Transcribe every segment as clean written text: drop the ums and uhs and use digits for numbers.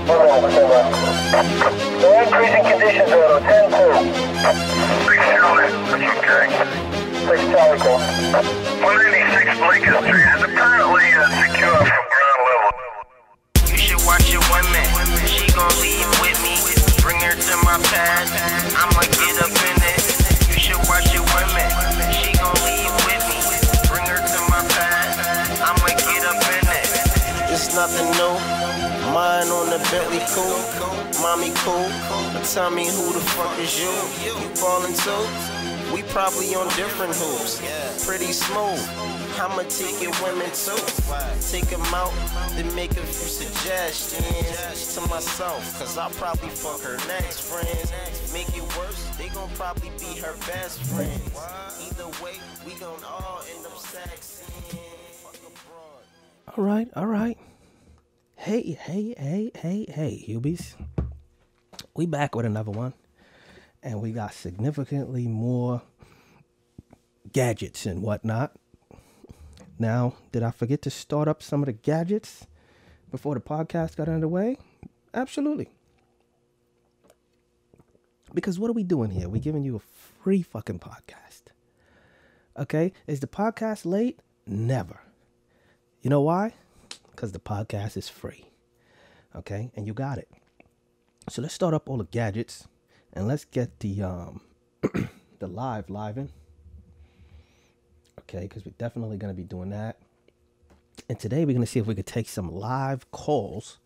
The increasing conditions auto 10-2. 6 Charlie, okay. 6 Charlie, go. 196 Bleecker Street is apparently secure from ground level. You should watch your women. She gon' leave with me. Bring her to my pad. I'ma get up in it. You should watch your women. She gon' leave with me. Bring her to my pad. I'ma get up in it. It's nothing new. Mine on the Bentley cool. Mommy cool. But tell me who the fuck is you? You ballin' too? We probably on different hoops. Pretty smooth. I'ma take your women too. Take them out, then make a few suggestions to myself. Cause I'll probably fuck her next friends. Make it worse, they gon' probably be her best friends. Either way, we gon' all end up sexing. All right. Hey, HuBes. We back with another one. And we got significantly more gadgets and whatnot. Now, did I forget to start up some of the gadgets before the podcast got underway? Absolutely. Because what are we doing here? We're giving you a free fucking podcast. Okay? Is the podcast late? Never. You know why? Because the podcast is free. Okay? And you got it. So let's start up all the gadgets. And let's get the the live in. Okay, because we're definitely going to be doing that. And today we're going to see if we could take some live calls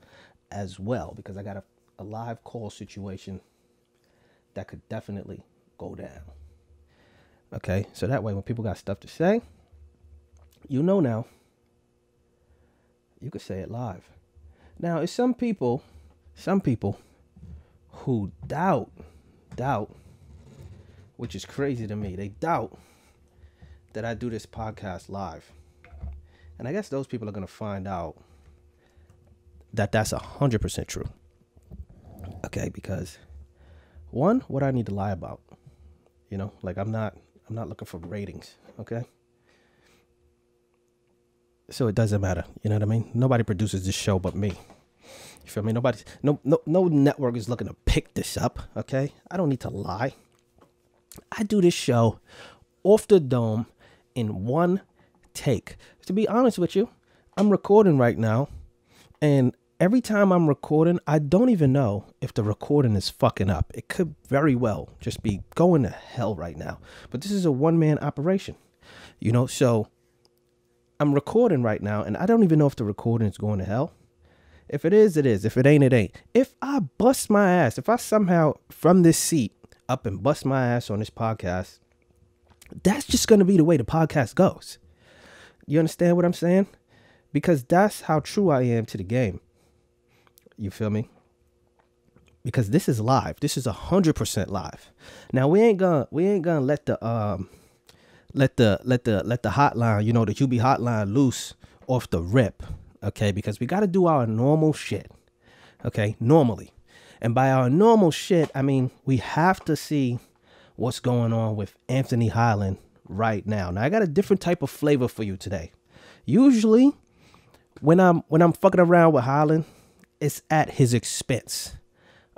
as well. Because I got a live call situation that could definitely go down. Okay, so that way when people got stuff to say, you know now, you could say it live. Now, it's some people who doubt, which is crazy to me. They doubt that I do this podcast live. And I guess those people are going to find out that that's 100% true. Okay, because one, what I need to lie about, you know, like I'm not looking for ratings. Okay. So it doesn't matter. You know what I mean? Nobody produces this show but me. You feel me? No network is looking to pick this up. Okay. I don't need to lie. I do this show off the dome in one take. To be honest with you, I'm recording right now, and every time I'm recording, I don't even know if the recording is fucking up. It could very well just be going to hell right now. But this is a one-man operation, you know, so I'm recording right now, and I don't even know if the recording is going to hell. If it is, it is. If it ain't, it ain't. If I bust my ass, if I somehow from this seat up and bust my ass on this podcast, that's just going to be the way the podcast goes. You understand what I'm saying? Because that's how true I am to the game. You feel me? Because this is live. This is 100% live. Now we ain't gonna let the hotline, you know, the HuBe hotline loose off the rip. Okay, because we got to do our normal shit. Okay, normally. And by our normal shit, I mean we have to see what's going on with Anthony Highland right now. Now I got a different type of flavor for you today. Usually, when I'm fucking around with Highland, it's at his expense.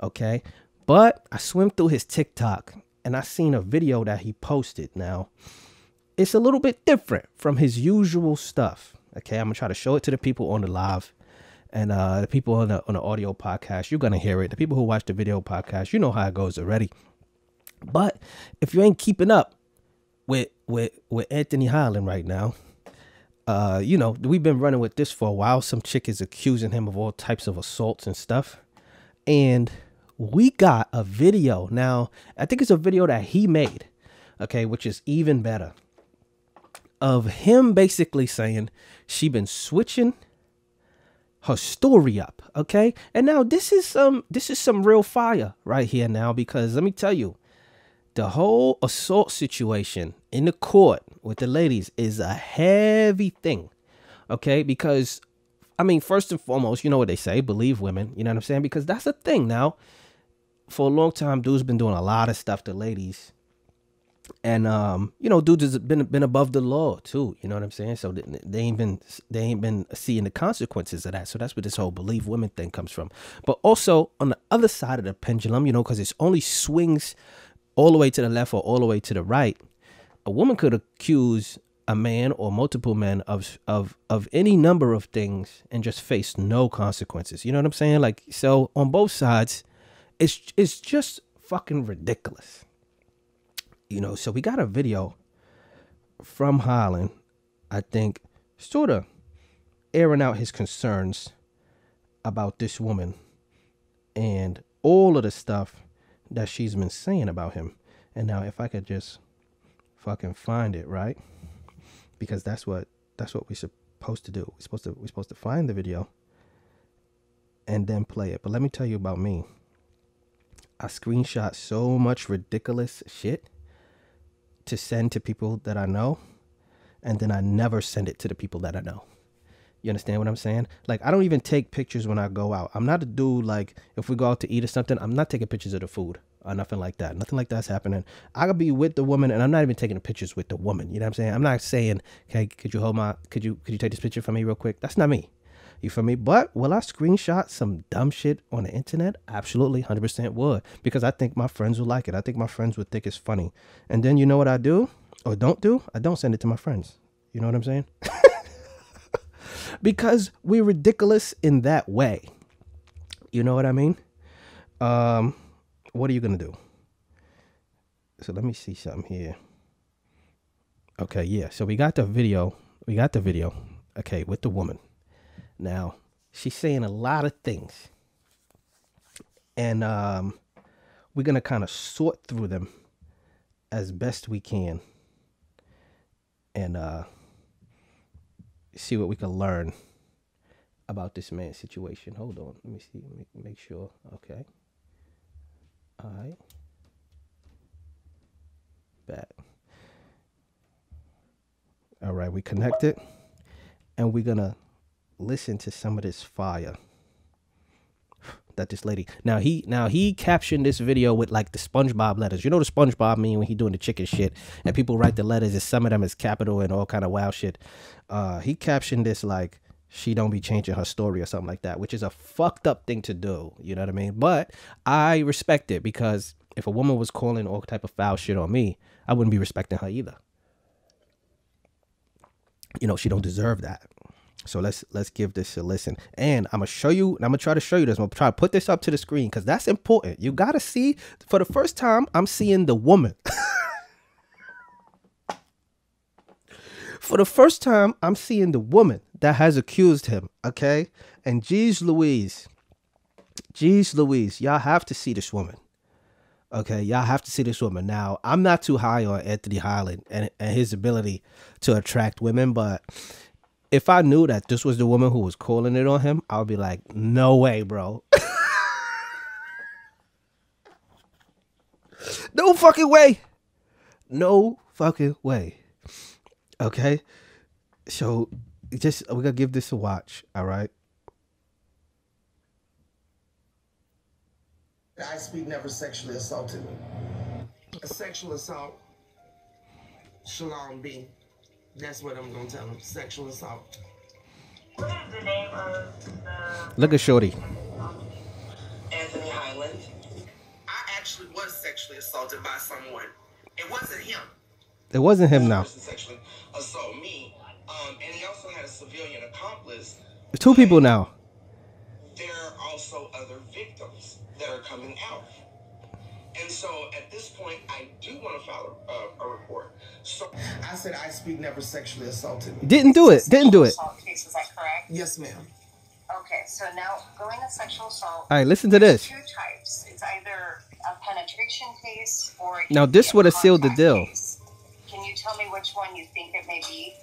Okay, but I swim through his TikTok and I seen a video that he posted. Now, it's a little bit different from his usual stuff. Okay, I'm gonna try to show it to the people on the live, and the people on the audio podcast. You're gonna hear it. The people who watch the video podcast, you know how it goes already. But if you ain't keeping up with Anthony Highland right now, you know, we've been running with this for a while. Some chick is accusing him of all types of assaults and stuff. And we got a video. Now, I think it's a video that he made, okay, which is even better, of him basically saying she been switching her story up, okay? And now this is some real fire right here now, because let me tell you, the whole assault situation in the court with the ladies is a heavy thing, okay? Because, I mean, first and foremost, you know what they say, believe women, you know what I'm saying? Because that's a thing now. For a long time, dudes been doing a lot of stuff to ladies And dudes has been above the law too. You know what I'm saying? So they ain't been seeing the consequences of that. So that's where this whole believe women thing comes from. But also on the other side of the pendulum, because it only swings all the way to the left or all the way to the right. A woman could accuse a man or multiple men of any number of things and just face no consequences. You know what I'm saying? Like, so on both sides, it's just fucking ridiculous. So we got a video from Holland, I think, sort of airing out his concerns about this woman and all of the stuff that she's been saying about him. And now if I could just fucking find it, right? Because that's what we're supposed to do. We're supposed to find the video and then play it. But let me tell you about me. I screenshot so much ridiculous shit to send to people that I know, and then I never send it to the people that I know. You understand what I'm saying? Like, I don't even take pictures when I go out. I'm not a dude, like, if we go out to eat or something, I'm not taking pictures of the food or nothing like that. Nothing like that's happening. I could be with the woman, and I'm not even taking pictures with the woman. You know what I'm saying? I'm not saying, okay, could you take this picture for me real quick? That's not me. You feel me? But will I screenshot some dumb shit on the internet? Absolutely, 100% would. Because I think my friends will like it. I think my friends would think it's funny. And then you know what I do or don't do? I don't send it to my friends. You know what I'm saying? Because we're ridiculous in that way. You know what I mean? What are you going to do? So let me see something here. Okay, yeah. So we got the video. Okay, with the woman. Now, she's saying a lot of things. And we're going to kind of sort through them as best we can. And see what we can learn about this man's situation. Hold on. Let me see. Let me make sure. Okay. All right. Back. All right. We connected. And we're going to listen to some of this fire that this lady. Now he captioned this video with like the SpongeBob letters. You know the SpongeBob meme when he doing the chicken shit and people write the letters and some of them is capital and all kind of wild shit. He captioned this like she don't be changing her story or something like that, which is a fucked up thing to do. You know what I mean? But I respect it because if a woman was calling all type of foul shit on me, I wouldn't be respecting her either. She don't deserve that. So let's give this a listen. And I'm gonna try to show you this. I'm gonna try to put this up to the screen because that's important. You gotta see, for the first time, I'm seeing the woman. For the first time, I'm seeing the woman that has accused him. Okay. And geez Louise, y'all have to see this woman. Okay, y'all have to see this woman. Now, I'm not too high on Anthony Holland and his ability to attract women, but if I knew that this was the woman who was calling it on him, I would be like, no way, bro. No fucking way. No fucking way. Okay? So, we're going to give this a watch, all right? I speak never sexually assaulted me. A sexual assault, Shalom B. That's what I'm going to tell him. Sexual assault. What is the name of the... Look at Shorty. Anthony Highland. I actually was sexually assaulted by someone. It wasn't him. It wasn't him now. Sexually assault me. And he also had a civilian accomplice. There's two people now. There are also other victims that are coming out. And so at this point, I do want to file a report. So I said I speak never sexually assaulted me. Didn't do it. Assault case, is that correct? Yes, ma'am. Okay, so now going to sexual assault. All right, listen to this. Two types. It's either a penetration case or now this would have sealed the deal. Case. Can you tell me which one you think it may be?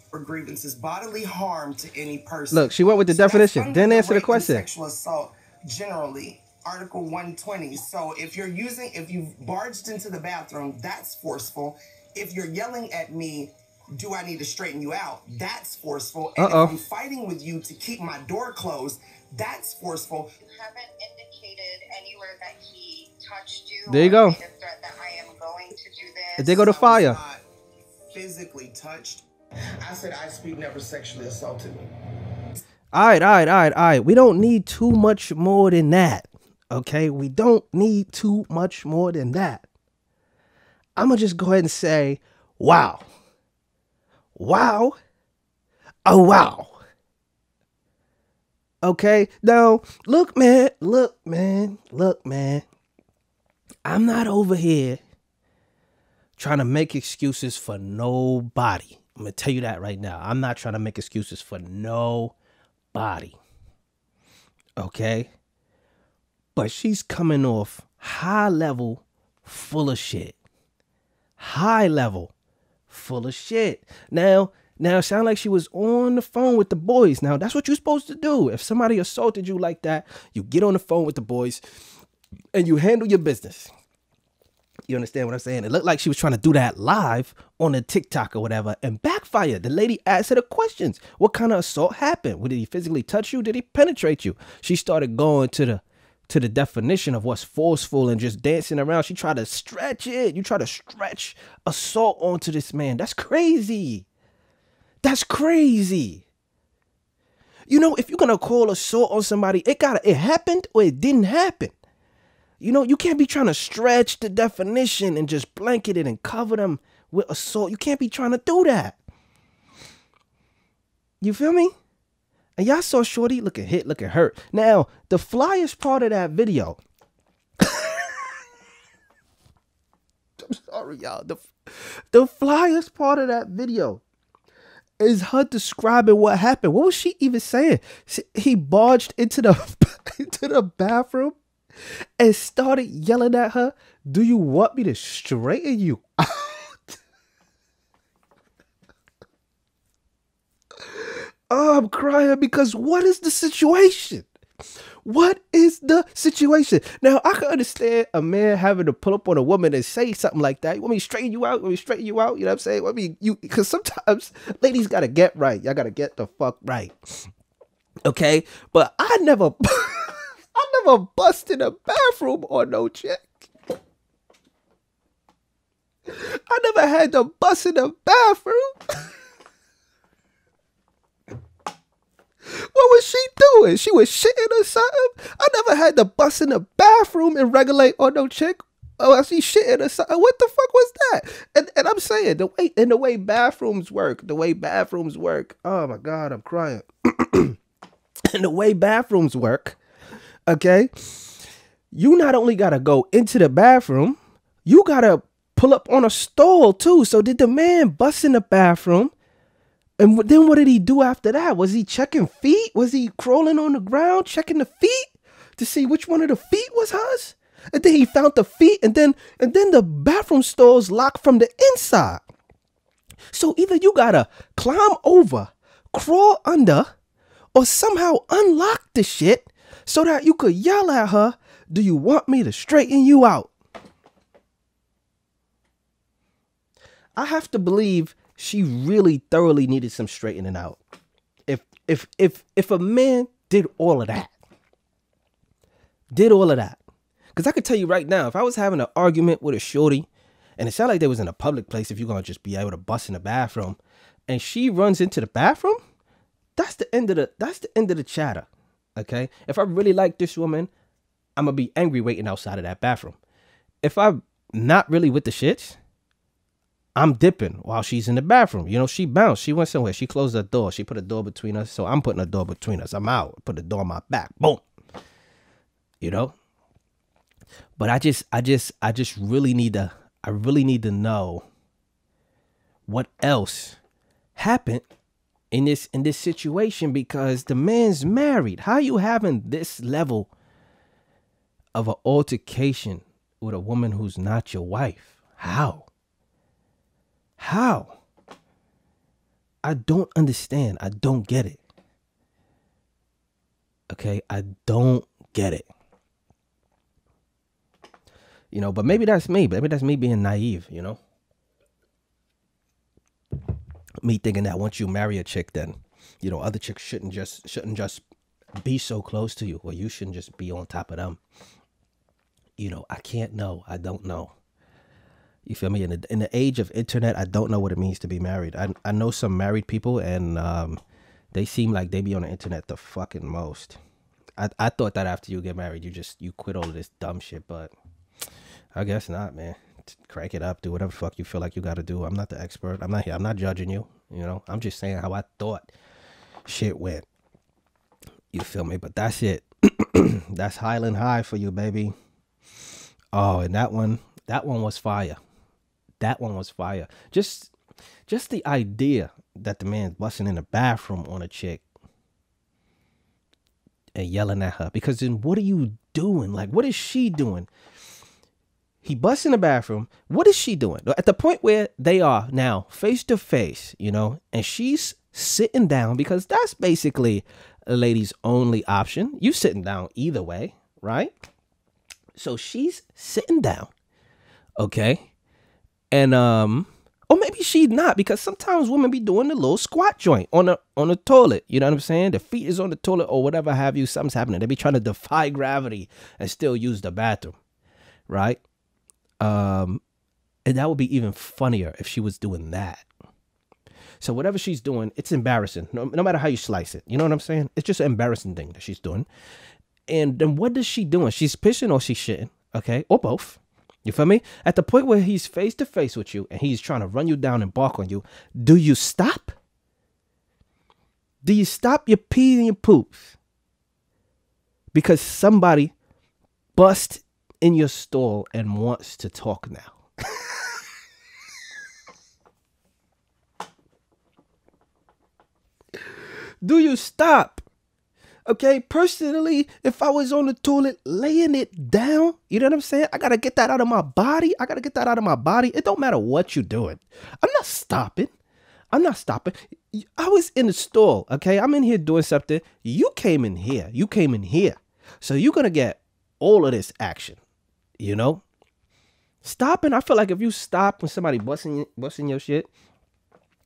For grievances, bodily harm to any person. Look, she went with the definition. Didn't answer the question. Sexual assault generally. Article 120. So if you've barged into the bathroom, that's forceful. If you're yelling at me, do I need to straighten you out? That's forceful. And if I'm fighting with you to keep my door closed, that's forceful. You haven't indicated anywhere that he touched you. There you go. Made a threat that I am going to do If they go to fire. Not physically touched. I said iSpeed never sexually assaulted me. All right. We don't need too much more than that. Okay? We don't need too much more than that. I'm going to just go ahead and say, wow. Wow. Oh, wow. Okay? Now, look, man. I'm not over here trying to make excuses for nobody. I'm going to tell you that right now. I'm not trying to make excuses for nobody. Okay? But she's coming off high level, full of shit. High level, full of shit. Now it sounded like she was on the phone with the boys. Now, that's what you're supposed to do. If somebody assaulted you like that, you get on the phone with the boys and you handle your business. You understand what I'm saying? It looked like she was trying to do that live on a TikTok or whatever and backfired. The lady asked her the questions. What kind of assault happened? Did he physically touch you? Did he penetrate you? She started going to the definition of what's forceful and just dancing around. She tried to stretch it. You try to stretch assault onto this man. That's crazy. That's crazy. You know, if you're going to call assault on somebody, it happened or it didn't happen. You know, you can't be trying to stretch the definition and just blanket it and cover them with assault. You can't be trying to do that. You feel me? And y'all saw Shorty looking hit, looking hurt. Now, the flyest part of that video. I'm sorry, y'all. The flyest part of that video is her describing what happened. What was she even saying? He barged into the bathroom and started yelling at her, "Do you want me to straighten you out?" Oh, I'm crying because what is the situation? What is the situation? Now, I can understand a man having to pull up on a woman and say something like that. You want me to straighten you out? You want me to straighten you out? You know what I'm saying? I mean, because sometimes ladies got to get right. Y'all got to get the fuck right. Okay? But I never bust in a bathroom on no chick. I never had to bust in a bathroom. What was she doing? She was shitting or something? I never had to bust in the bathroom and regulate on no chick. Oh, I see shitting or something. What the fuck was that? And I'm saying the way bathrooms work. Oh my God, I'm crying. And the way bathrooms work, okay? You not only gotta go into the bathroom, you gotta pull up on a stall too. So did the man bust in the bathroom? And then what did he do after that? Was he checking feet? Was he crawling on the ground, checking the feet to see which one of the feet was hers? And then he found the feet, and then the bathroom stalls locked from the inside. So either you gotta climb over, crawl under, or somehow unlock the shit so that you could yell at her, "Do you want me to straighten you out?" I have to believe she really thoroughly needed some straightening out. If a man did all of that, because I could tell you right now, if I was having an argument with a shorty, and it sounded like they was in a public place, if you're gonna just be able to bust in the bathroom, and she runs into the bathroom, that's the end of the chatter. Okay, if I really like this woman, I'm gonna be angry waiting outside of that bathroom. If I'm not really with the shits, I'm dipping while she's in the bathroom. You know, she bounced. She went somewhere. She closed the door. She put a door between us. So I'm putting a door between us. I'm out. Put the door on my back. Boom. You know? But I just really need to know what else happened in this situation, because the man's married. How you having this level of an altercation with a woman who's not your wife? How? I don't understand. I don't get it. Okay, I don't get it. You know, but maybe that's me. Maybe that's me being naive, you know? Me thinking that once you marry a chick, then, you know, other chicks shouldn't just be so close to you, or you shouldn't just be on top of them. You know, I can't know. I don't know. You feel me? In the age of internet, I don't know what it means to be married. I know some married people, and they seem like they be on the internet the fucking most. I thought that after you get married, you quit all of this dumb shit, but I guess not, man. Crank it up, do whatever the fuck you feel like you got to do. I'm not the expert. I'm not here. I'm not judging you. You know, I'm just saying how I thought shit went. You feel me? But that's it. That's Highland High for you, baby. Oh, and that one was fire. That one was fire. Just the idea that the man's busting in the bathroom on a chick and yelling at her. Because then what are you doing? Like, what is she doing? He busts in the bathroom. What is she doing? At the point where they are now face to face, you know, and she's sitting down, because that's basically a lady's only option. You sitting down either way, right? So she's sitting down, okay? And or maybe she's not, because sometimes women be doing the little squat joint on the toilet. You know what I'm saying? The feet is on the toilet or whatever have you. Something's happening. They be trying to defy gravity and still use the bathroom, right? And that would be even funnier if she was doing that. So whatever she's doing, it's embarrassing. No matter how you slice it. You know what I'm saying? It's just an embarrassing thing that she's doing. And then what is she doing? She's pissing or she's shitting, okay? Or both. You feel me? At the point where he's face to face with you and he's trying to run you down and bark on you, do you stop? Do you stop your pee and your poops? Because somebody bust in your stall and wants to talk now. Do you stop? Okay, personally, if I was on the toilet laying it down, you know what I'm saying? I gotta get that out of my body. It don't matter what you're doing. I'm not stopping. I was in the stall, okay? I'm in here doing something. You came in here. So you're gonna get all of this action, you know? Stopping, I feel like if you stop when somebody busting your shit,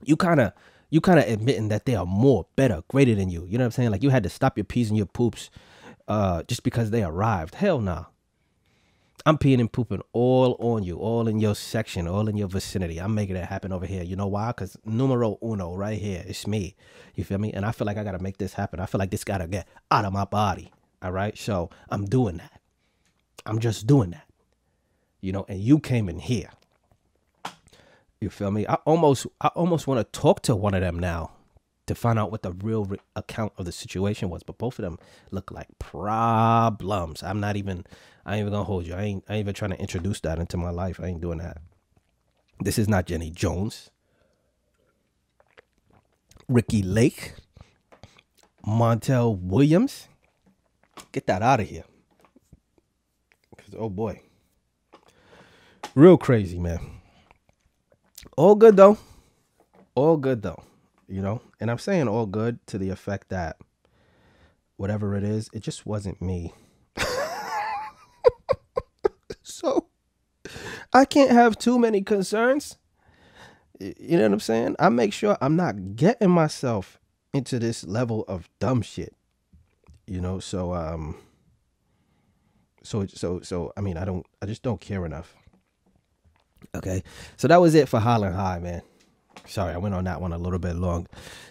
you kind of admitting that they are more, better, greater than you. You know what I'm saying? Like you had to stop your pees and your poops just because they arrived. Hell nah. I'm peeing and pooping all on you, all in your section, all in your vicinity. I'm making it happen over here. You know why? Because numero uno right here. It's me. You feel me? And I feel like I got to make this happen. I feel like this got to get out of my body. All right? So I'm doing that. I'm just doing that. You know, and you came in here. You feel me? I almost want to talk to one of them now to find out what the real account of the situation was. But both of them look like problems. I ain't even gonna hold you. I ain't even trying to introduce that into my life. I ain't doing that. This is not Jenny Jones, Ricky Lake, Montel Williams. Get that out of here. Cause oh boy, real crazy, man. All good though. You know, and I'm saying all good to the effect that whatever it is, it just wasn't me. So I can't have too many concerns. You know what I'm saying? I make sure I'm not getting myself into this level of dumb shit. You know, so I mean, I just don't care enough. Okay, so that was it for Highland High, man. Sorry, I went on that one a little bit long.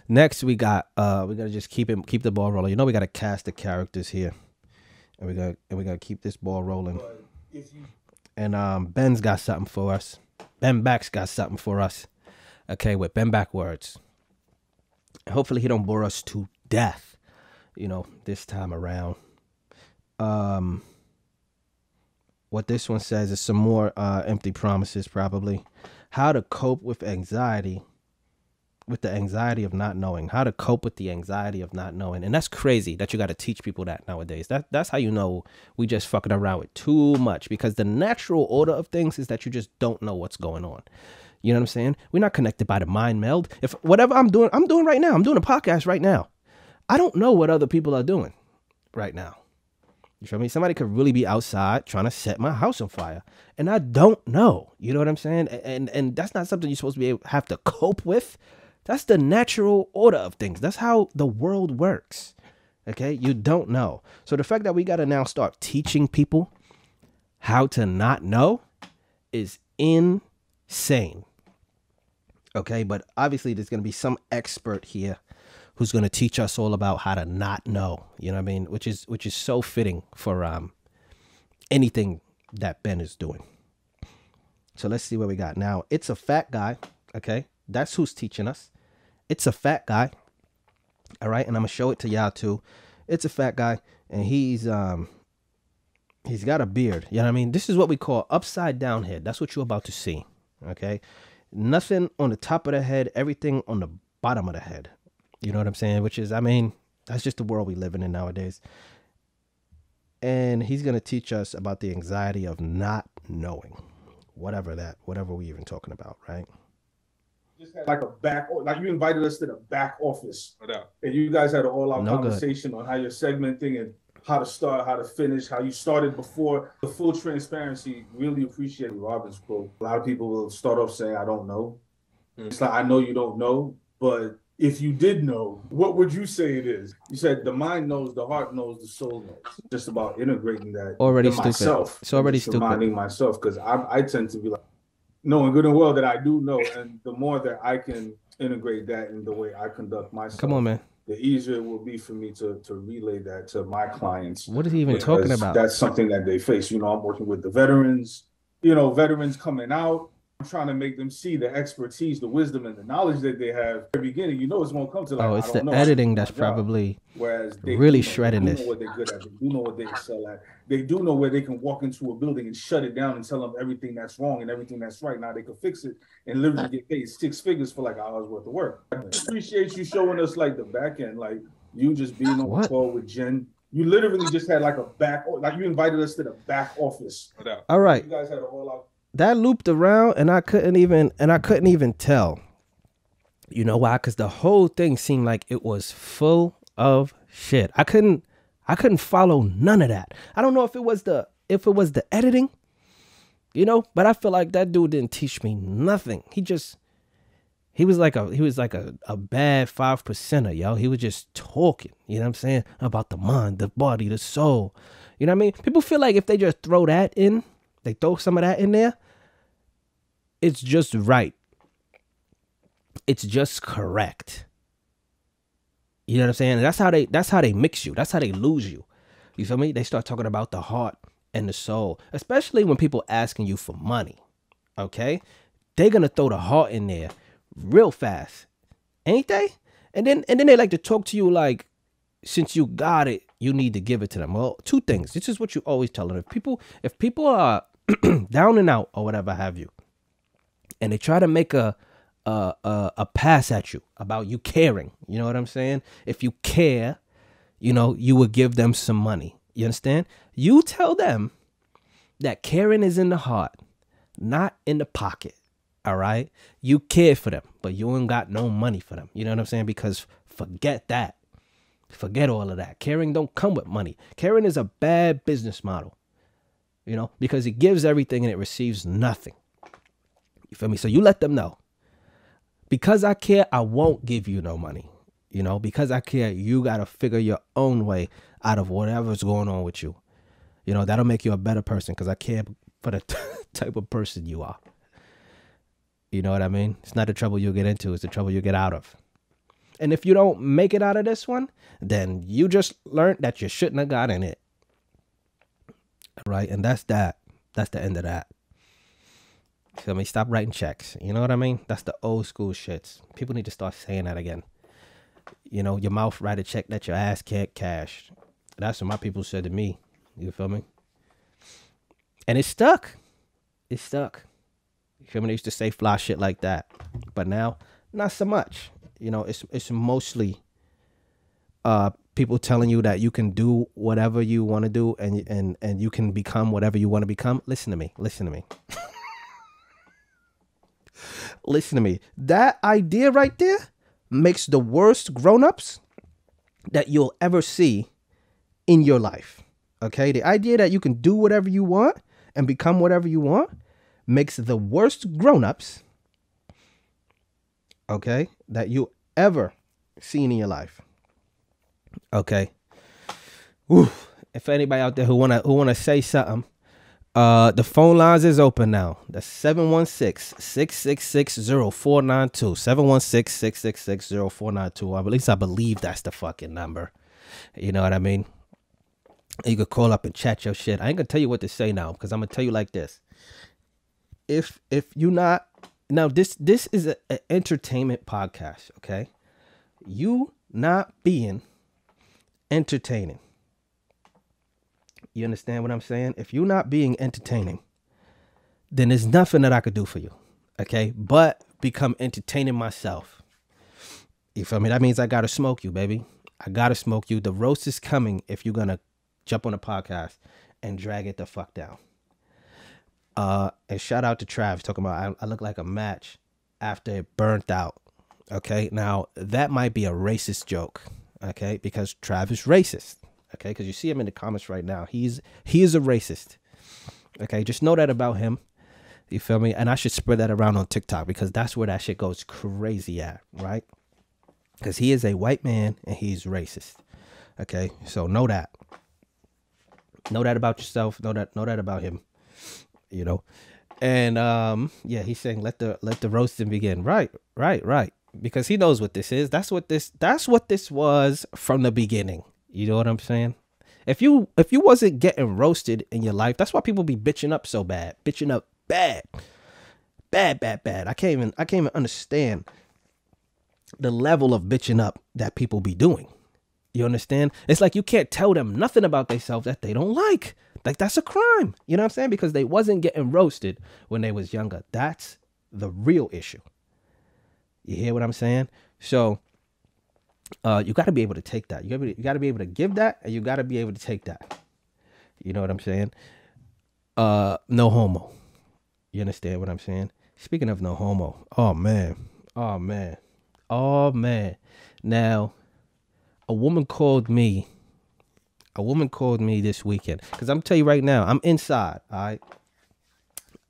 Next, we gotta just keep the ball rolling. You know, we gotta cast the characters here, and we gotta keep this ball rolling. And Ben's got something for us. Ben Back's got something for us. Okay, with Ben Back words. Hopefully, he don't bore us to death. You know, this time around. What this one says is some more empty promises, probably. How to cope with anxiety, with the anxiety of not knowing. How to cope with the anxiety of not knowing. And that's crazy that you got to teach people that nowadays. That's how you know we just fucking around with too much. Because the natural order of things is that you just don't know what's going on. You know what I'm saying? We're not connected by the mind meld. If whatever I'm doing right now. I'm doing a podcast right now. I don't know what other people are doing right now. You feel me? Somebody could really be outside trying to set my house on fire. And I don't know. You know what I'm saying? And that's not something you're supposed to have to cope with. That's the natural order of things. That's how the world works. Okay? You don't know. So the fact that we got to now start teaching people how to not know is sane. Okay, but obviously there's going to be some expert here who's going to teach us all about how to not know, you know what I mean? Which is so fitting for anything that Ben is doing. So let's see what we got. Now, it's a fat guy, okay? That's who's teaching us. It's a fat guy, all right? And I'm going to show it to y'all too. It's a fat guy, and he's got a beard, you know what I mean? This is what we call upside down head. That's what you're about to see, okay? Nothing on the top of the head, everything on the bottom of the head. You know what I'm saying? Which is, I mean, that's just the world we living in nowadays. And he's going to teach us about the anxiety of not knowing, whatever we even talking about, right? Just had like you invited us to the back office. And you guys had an all-out conversation on how you're segmenting and how to start, how to finish, how you started before. The full transparency, really appreciate Robin's quote. A lot of people will start off saying, I don't know. It's like, I know you don't know, but if you did know, what would you say it is? You said the mind knows, the heart knows, the soul knows. Just about integrating that already in stupid. myself. It's already stupid. Reminding myself, because I tend to be like, knowing good and well that I do know, and the more that I can integrate that in the way I conduct myself. Come on, man. The easier it will be for me to relay that to my clients. What is he even talking about? That's something that they face. You know, I'm working with the veterans, veterans coming out. I'm trying to make them see the expertise, the wisdom, and the knowledge that they have. At the beginning, it's going to come to like, it's the editing that's probably really shredding this. They do know what they're good at. They do know what they excel at. They do know where they can walk into a building and shut it down and tell them everything that's wrong and everything that's right. Now they can fix it and literally get paid 6 figures for like an hour's worth of work. I appreciate you showing us like the back end, like you just being on the call with Jen. You literally just had like you invited us to the back office. All right. You guys had a whole lot. That looped around and I couldn't even tell. You know why? Because the whole thing seemed like it was full of shit. I couldn't follow none of that. I don't know if it was the editing, but I feel like that dude didn't teach me nothing. He was like a bad 5%er, yo. He was just talking, you know what I'm saying, about the mind, the body, the soul. You know what I mean? People feel like if they just throw that in, they throw some of that in there, it's just right. It's just correct. You know what I'm saying? That's how they mix you. That's how they lose you. You feel me? They start talking about the heart and the soul, especially when people asking you for money. Okay? They're gonna throw the heart in there real fast. Ain't they? And then they like to talk to you like, since you got it, you need to give it to them. Well, 2 things. This is what you always tell them. If people are down and out or whatever have you, and they try to make a pass at you about you caring, you know what I'm saying? If you care, you would give them some money. You understand? You tell them that caring is in the heart, not in the pocket. All right? You care for them, but you ain't got no money for them. You know what I'm saying? Because forget that. Forget all of that. Caring don't come with money. Caring is a bad business model, because it gives everything and it receives nothing. You feel me? So you let them know. Because I care, I won't give you no money. Because I care, you got to figure your own way out of whatever's going on with you. That'll make you a better person because I care for the type of person you are. You know what I mean? It's not the trouble you'll get into. It's the trouble you get out of. And if you don't make it out of this one, then you just learned that you shouldn't have got in it. Right? And that's that. That's the end of that. Feel me? Stop writing checks. You know what I mean? That's the old school shits. People need to start saying that again. Your mouth write a check that your ass can't cash. That's what my people said to me. You feel me? And it stuck. It stuck. You feel me? They used to say fly shit like that. But now, not so much. It's mostly people telling you that you can do whatever you want to do and you can become whatever you want to become. Listen to me. Listen to me. Listen to me. That idea right there makes the worst grown-ups that you'll ever see in your life. Okay? The idea that you can do whatever you want and become whatever you want makes the worst grown-ups, okay, that you ever seen in your life. Okay? Ooh. If anybody out there who wanna say something The phone lines is open now. That's 716-666-0492. 716-666-0492. At least I believe that's the fucking number. You know what I mean? You could call up and chat your shit. I ain't gonna tell you what to say now, because I'm gonna tell you like this. If you not now, this is an entertainment podcast, okay? You not being entertaining. You understand what I'm saying? If you're not being entertaining, then there's nothing that I could do for you, okay? But become entertaining myself. You feel me? That means I gotta smoke you, baby. I gotta smoke you. The roast is coming if you're gonna jump on a podcast and drag it the fuck down. And shout out to Trav talking about I look like a match after it burnt out. Okay, now that might be a racist joke. Okay, because Trav is racist. Okay, because you see him in the comments right now. He is a racist. Okay, just know that about him. You feel me? And I should spread that around on TikTok, because that's where that shit goes crazy at, right? Because he is a white man and he's racist. Okay, so know that. Know that about yourself. Know that about him. You know, and yeah, he's saying let the roasting begin. Right. Because he knows what this is. That's what this was from the beginning. You know what I'm saying? If you wasn't getting roasted in your life, that's why people be bitching up so bad. Bitching up bad. I can't even understand the level of bitching up that people be doing. You understand? It's like you can't tell them nothing about themselves that they don't like. Like, that's a crime. You know what I'm saying? Because they wasn't getting roasted when they was younger. That's the real issue. You hear what I'm saying? So you got to be able to take that. You got to be able to give that, and you got to be able to take that. You know what I'm saying? No homo. You understand what I'm saying? Speaking of no homo. Oh, man. Now, a woman called me this weekend, because I'm telling you right now, I'm inside. All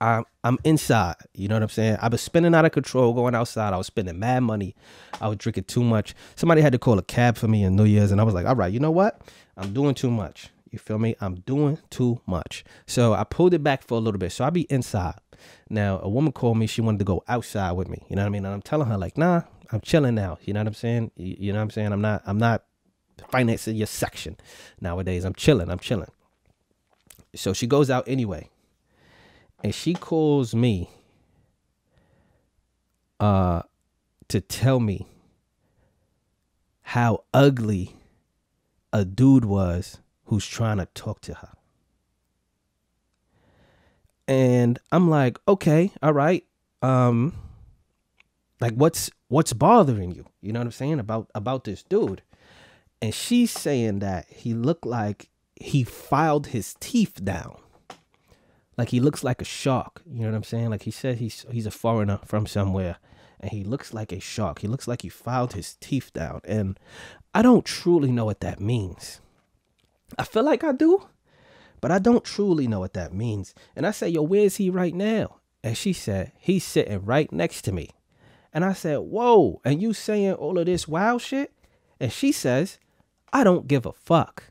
right, I'm inside. You know what I'm saying? I was spending out of control going outside. I was spending mad money. I was drinking too much. Somebody had to call a cab for me in New Year's, and I was like, all right, you know what? I'm doing too much. You feel me? I'm doing too much. So I pulled it back for a little bit. So I be inside. Now, a woman called me. She wanted to go outside with me. You know what I mean? And I'm telling her, like, nah, I'm chilling now. You know what I'm saying? You know what I'm saying? I'm not financing your section nowadays. I'm chilling. So she goes out anyway, and she calls me to tell me how ugly a dude was who's trying to talk to her. And I'm like, okay, all right. Like, what's bothering you? You know what I'm saying about this dude? And she's saying that he looked like he filed his teeth down. Like, he looks like a shark. You know what I'm saying? Like, he said he's a foreigner from somewhere, and he looks like a shark. He looks like he filed his teeth down. And I don't truly know what that means. I feel like I do, but I don't truly know what that means. And I say, yo, where is he right now? And she said, he's sitting right next to me. And I said, whoa, and you saying all of this wild shit? And she says, I don't give a fuck.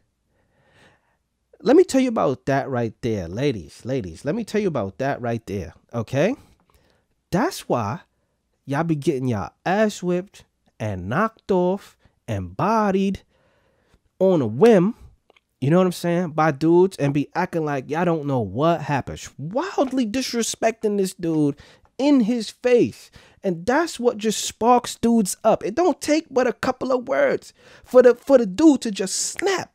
Let me tell you about that right there, ladies. Let me tell you about that right there, okay? That's why y'all be getting y'all ass whipped and knocked off and bodied on a whim, you know what I'm saying, by dudes, and be acting like y'all don't know what happened. Wildly disrespecting this dude in his face. And that's what just sparks dudes up. It don't take but a couple of words for the dude to just snap.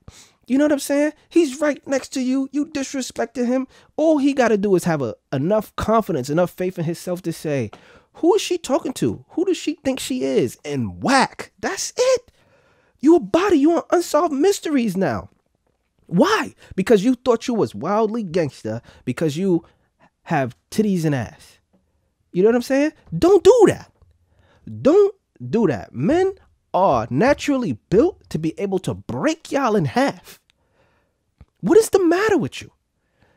You know what I'm saying? He's right next to you. You disrespected him. All he got to do is have enough confidence, enough faith in himself to say, who is she talking to? Who does she think she is? And whack. That's it. You a body. You on Unsolved Mysteries now. Why? Because you thought you was wildly gangster because you have titties and ass. You know what I'm saying? Don't do that. Don't do that. Men are naturally built to be able to break y'all in half. What is the matter with you?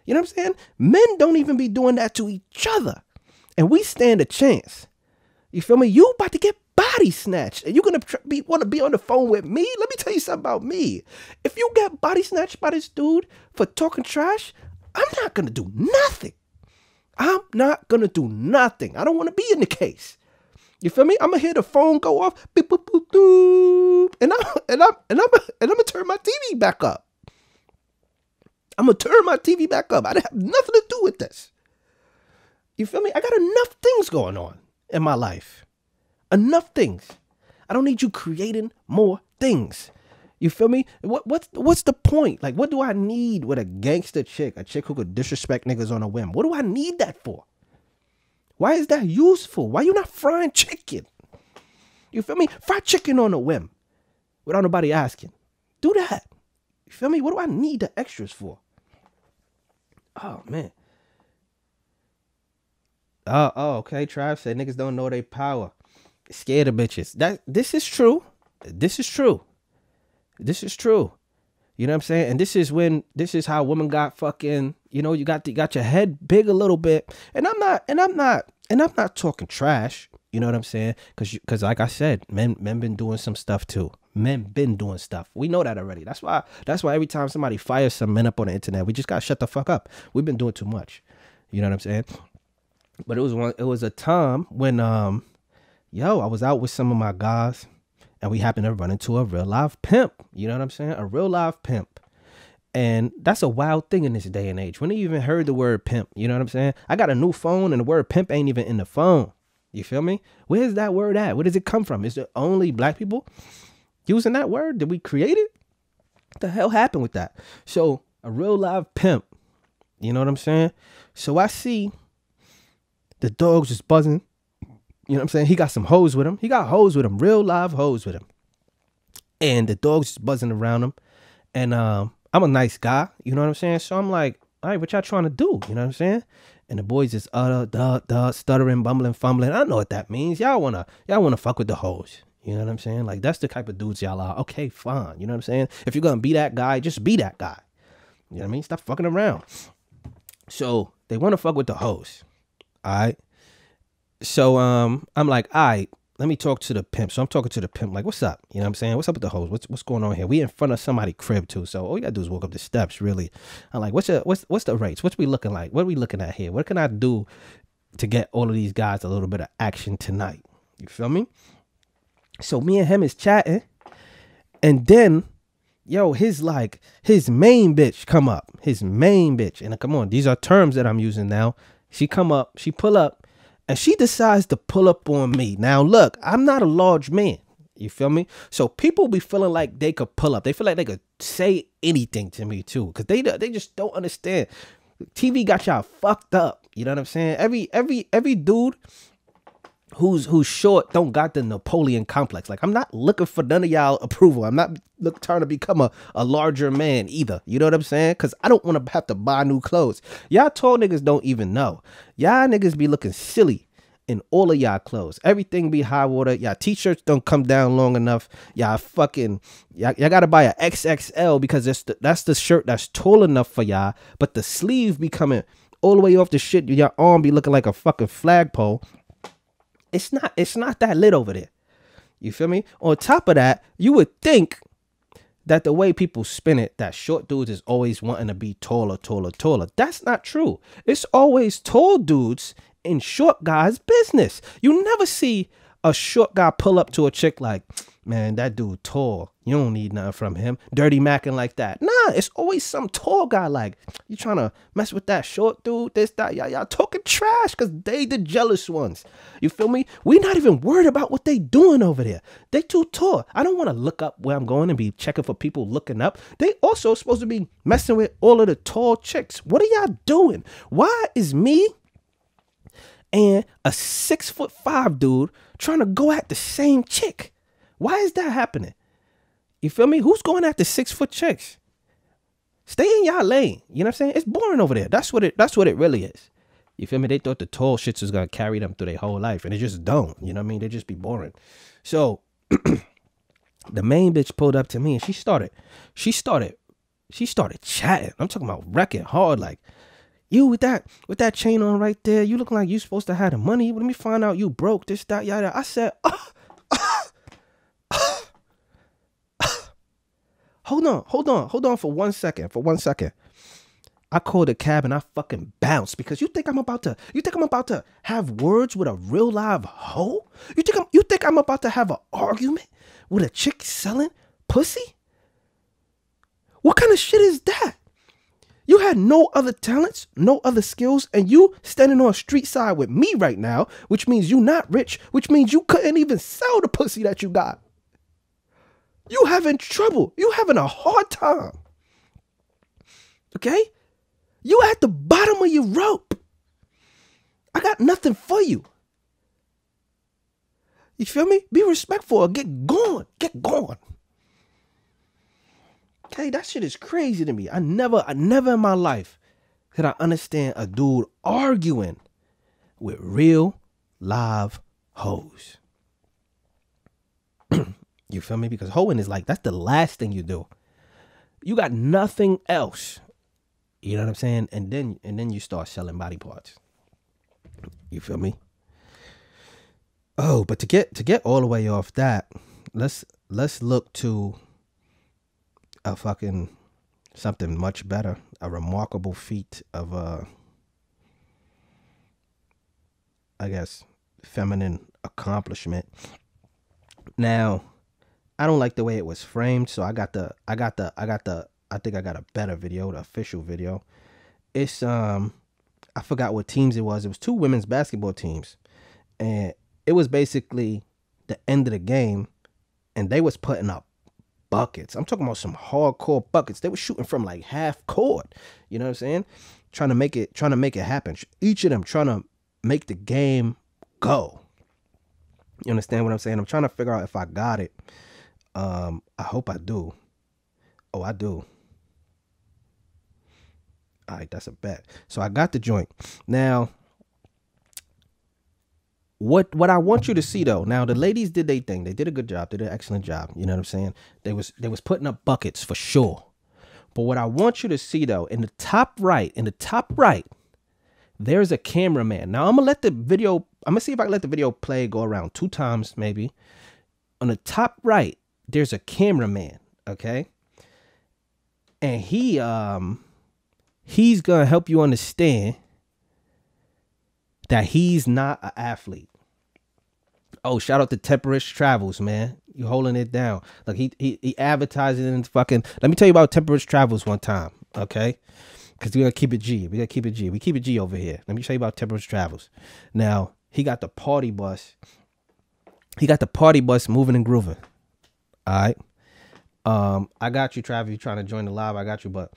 You know what I'm saying? Men don't even be doing that to each other. And we stand a chance. You feel me? You about to get body snatched. And you're going to want to be on the phone with me? Let me tell you something about me. If you get body snatched by this dude for talking trash, I'm not going to do nothing. I'm not going to do nothing. I don't want to be in the case. You feel me? I'm going to hear the phone go off. Beep, boop, boop, doop, and I'm going to turn my TV back up. I'm going to turn my TV back up. I didn't have nothing to do with this. You feel me? I got enough things going on in my life. Enough things. I don't need you creating more things. You feel me? What's the point? Like, what do I need with a gangster chick? A chick who could disrespect niggas on a whim. What do I need that for? Why is that useful? Why you not frying chicken? You feel me? Fry chicken on a whim without nobody asking. Do that. You feel me? What do I need the extras for? Oh, man. Oh, okay. Trav said niggas don't know their power. Scared of bitches. This is true. This is true. This is true. You know what I'm saying? And this is how women got fucking, you know, you got your head big a little bit. And I'm not talking trash. You know what I'm saying? Cause like I said, men been doing some stuff too. Men been doing stuff. We know that already. That's why every time somebody fires some men up on the internet, we just gotta shut the fuck up. We've been doing too much. You know what I'm saying? But it was a time when I was out with some of my guys and we happened to run into a real live pimp. You know what I'm saying? A real live pimp. And that's a wild thing in this day and age. When you even heard the word pimp, you know what I'm saying? I got a new phone and the word pimp ain't even in the phone. You feel me? Where's that word at? Where does it come from? Is it only black people using that word? Did we create it? What the hell happened with that? So a real live pimp, you know what I'm saying? So I see the dogs just buzzing. You know what I'm saying? He got some hoes with him. He got hoes with him, real live hoes with him. And the dog's just buzzing around him. And I'm a nice guy, you know what I'm saying? So I'm like, all right, what y'all trying to do? You know what I'm saying? And the boys just stuttering, bumbling, fumbling. I don't know what that means. Y'all wanna fuck with the hoes. You know what I'm saying? Like, that's the type of dudes y'all are. Okay, fine. You know what I'm saying? If you're gonna be that guy, just be that guy. You know what I mean? Stop fucking around. So they want to fuck with the hoes. All right. So I'm like, all right, let me talk to the pimp. So I'm talking to the pimp, like, what's up? You know what I'm saying? What's up with the hoes? What's going on here? We in front of somebody's crib too. So all we gotta do is walk up the steps, really. I'm like, what's the rates? What's we looking like? What are we looking at here? What can I do to get all of these guys a little bit of action tonight? You feel me? So me and him is chatting, and then his main bitch come up. His main bitch. And come on, these are terms that I'm using now. She come up, she pull up, and she decides to pull up on me. Now, look, I'm not a large man. You feel me? So people be feeling like they could pull up. They feel like they could say anything to me too, because they just don't understand. TV got y'all fucked up. You know what I'm saying? Every dude who's short don't got the Napoleon complex. Like, I'm not looking for none of y'all approval. I'm not trying to become a larger man either. You know what I'm saying? Because I don't want to have to buy new clothes. Y'all tall niggas don't even know. Y'all niggas be looking silly in all of y'all clothes. Everything be high water. Y'all t-shirts don't come down long enough. Y'all gotta buy a XXL because that's the shirt that's tall enough for y'all. But the sleeve be coming all the way off the shit. Your arm be looking like a fucking flagpole. It's not that lit over there. You feel me? On top of that, you would think that the way people spin it, that short dudes is always wanting to be taller. That's not true. It's always tall dudes in short guys' business. You never see a short guy pull up to a chick like, man, that dude tall. You don't need nothing from him. Dirty macking like that. Nah, it's always some tall guy like, you trying to mess with that short dude, this, that. Y'all talking trash because they the jealous ones. You feel me? We not even worried about what they doing over there. They too tall. I don't want to look up where I'm going and be checking for people looking up. They also supposed to be messing with all of the tall chicks. What are y'all doing? Why is me and a 6'5" dude trying to go at the same chick? Why is that happening? You feel me? Who's going after 6 foot chicks? Stay in y'all lane. You know what I'm saying? It's boring over there. That's what it really is. You feel me? They thought the tall shits was gonna carry them through their whole life, and it just don't. You know what I mean? They just be boring. So the main bitch pulled up to me and she started chatting. I'm talking about wrecking hard, like, you with that chain on right there, you look like you supposed to have the money. Let me find out you broke, this, that, yada. I said, Hold on for 1 second. I called a cab and I fucking bounced because you think I'm about to have words with a real live hoe? You think I'm about to have an argument with a chick selling pussy? What kind of shit is that? You had no other talents, no other skills, and you standing on a street side with me right now, which means you not rich, which means you couldn't even sell the pussy that you got. You having trouble. You having a hard time. Okay? You at the bottom of your rope. I got nothing for you. You feel me? Be respectful or get gone. Get gone. Okay, that shit is crazy to me. I never in my life did I understand a dude arguing with real live hoes. You feel me? Because hoeing is like, that's the last thing you do. You got nothing else. You know what I'm saying? And then you start selling body parts. You feel me? Oh, but to get all the way off that, let's look to a fucking something much better, a remarkable feat of I guess feminine accomplishment. Now, I don't like the way it was framed, so I think I got a better video, the official video. It's I forgot what teams it was. It was 2 women's basketball teams, and it was basically the end of the game, and they was putting up buckets. I'm talking about some hardcore buckets. They were shooting from like half court. You know what I'm saying? Trying to make it happen. Each of them trying to make the game go. You understand what I'm saying? I'm trying to figure out if I got it. I hope I do. Oh, I do. All right, that's a bet. So I got the joint. Now, what I want you to see though, now the ladies did their thing. They did a good job. They did an excellent job. You know what I'm saying? They was putting up buckets for sure. But what I want you to see though, in the top right, there's a cameraman. Now I'm gonna see if I can let the video play, go around 2 times maybe. On the top right, there's a cameraman, okay? And he's gonna help you understand that he's not an athlete. Oh, shout out to Temperance Travels, man. You holding it down. Like he advertising in fucking. Let me tell you about Temperance Travels one time, okay? Because we gotta keep it G. We keep it G over here. Let me tell you about Temperance Travels. Now, he got the party bus. He got the party bus moving and grooving. All right. I got you, Travis. You trying to join the live? I got you, but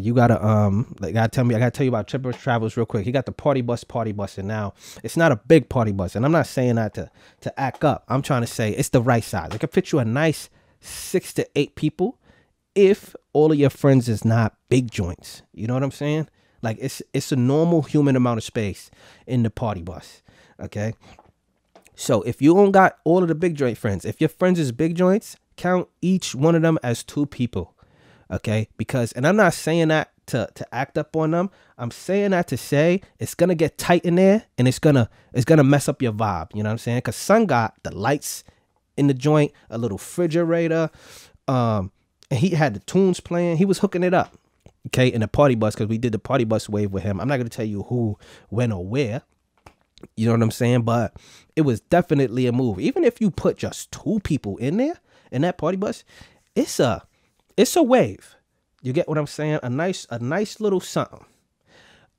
you gotta I gotta tell you about Temperance Travels real quick. He got the party bus, and now it's not a big party bus, and I'm not saying that to act up. I'm trying to say it's the right size. It can fit you a nice 6 to 8 people if all of your friends is not big joints. You know what I'm saying? Like it's a normal human amount of space in the party bus. Okay. So if you don't got all of the big joint friends, if your friends is big joints, count each one of them as 2 people. Okay, because, and I'm not saying that to act up on them. I'm saying that to say it's gonna get tight in there, and it's gonna mess up your vibe. You know what I'm saying? Because son got the lights in the joint, a little refrigerator, and he had the tunes playing. He was hooking it up. Okay, in the party bus, because we did the party bus wave with him. I'm not gonna tell you who, when, or where. You know what I'm saying? But it was definitely a move. Even if you put just 2 people in there in that party bus, it's a wave. You get what I'm saying? A nice little something.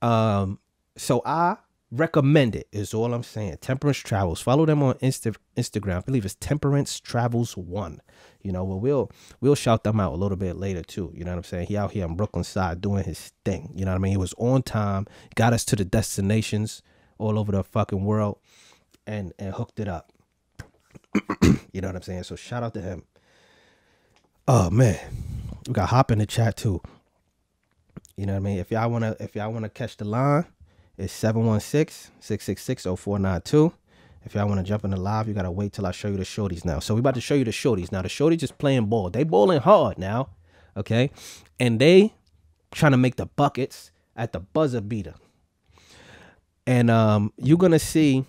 So I recommend it, is all I'm saying. Temperance Travels. Follow them on Instagram. I believe it's Temperance Travels 1. You know, well, we'll shout them out a little bit later too. You know what I'm saying? He out here on Brooklyn side doing his thing. You know what I mean? He was on time, got us to the destinations all over the fucking world, and hooked it up. You know what I'm saying? So shout out to him. Oh man, we got Hop in the chat too. You know what I mean? If y'all wanna catch the line, it's 716-666-0492. If y'all wanna jump in the live, you gotta wait till I show you the shorties now. So we about to show you the shorties. Now the shorties just playing ball. They bowling hard now, okay? And they trying to make the buckets at the buzzer beater. And you're gonna see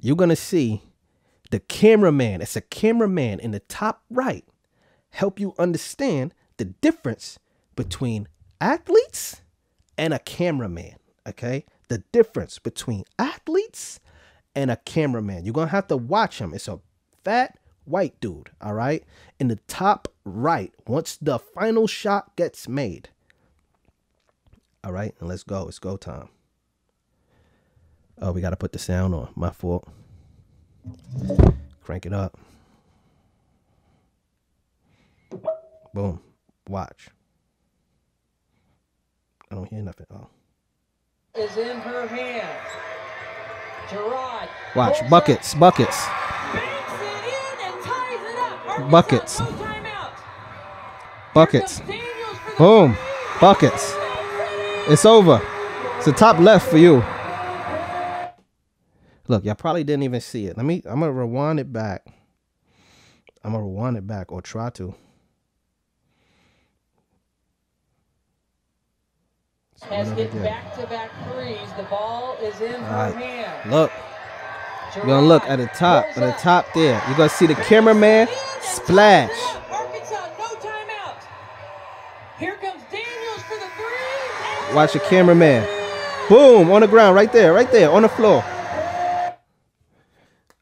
the cameraman. It's a cameraman in the top right. Help you understand the difference between athletes and a cameraman. Okay, the difference between athletes and a cameraman. You're gonna have to watch him. It's a fat white dude. All right, in the top right. Once the final shot gets made. All right, and let's go. It's go time. Oh, we got to put the sound on. My fault. Crank it up. Boom. Watch. I don't hear nothing. Oh. Is in her hands. Gerard. Watch. Buckets. Buckets. Banks it in and ties it up. Arkansas, Buckets. no timeout. Buckets. Here comes Daniels for the Boom. three. Buckets. It's over. It's the top left for you. Look, y'all probably didn't even see it. I'm gonna rewind it back. Or try to. Has hit back-to-back threes. The ball is in her hand. Look. You're gonna look at the top. At the top there. You're gonna see the cameraman splash. Arkansas, no timeout. Here comes Daniels for the three. Watch the cameraman. Boom, on the ground, right there, on the floor.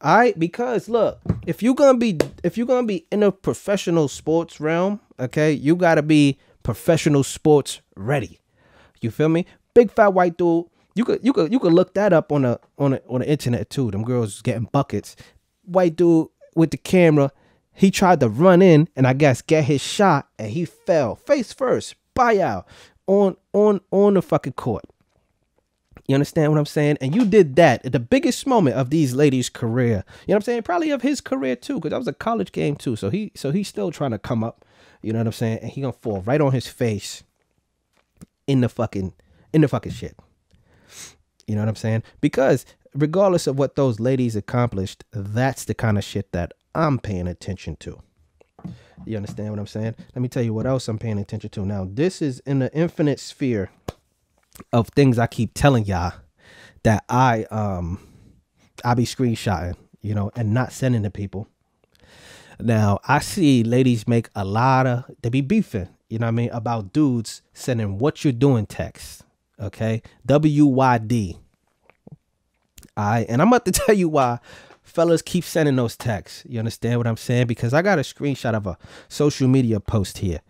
All right, because look, if you're gonna be in a professional sports realm, okay, you gotta be professional sports ready. You feel me? Big fat white dude. You could look that up on the internet too. Them girls getting buckets. White dude with the camera. He tried to run in and I guess get his shot and he fell face first. Buyout on the fucking court. You understand what I'm saying? And you did that at the biggest moment of these ladies' career. You know what I'm saying? Probably of his career too, because that was a college game too. So he's still trying to come up. You know what I'm saying? And he gonna fall right on his face in the fucking shit. You know what I'm saying? Because regardless of what those ladies accomplished, that's the kind of shit that I'm paying attention to. You understand what I'm saying? Let me tell you what else I'm paying attention to. Now, this is in the infinite sphere of things I keep telling y'all that I be screenshotting, you know, and not sending to people. Now, I see ladies make they be beefing, you know what I mean, about dudes sending what you're doing text. Okay, WYD. All right, and I'm about to tell you why fellas keep sending those texts. You understand what I'm saying? Because I got a screenshot of a social media post here,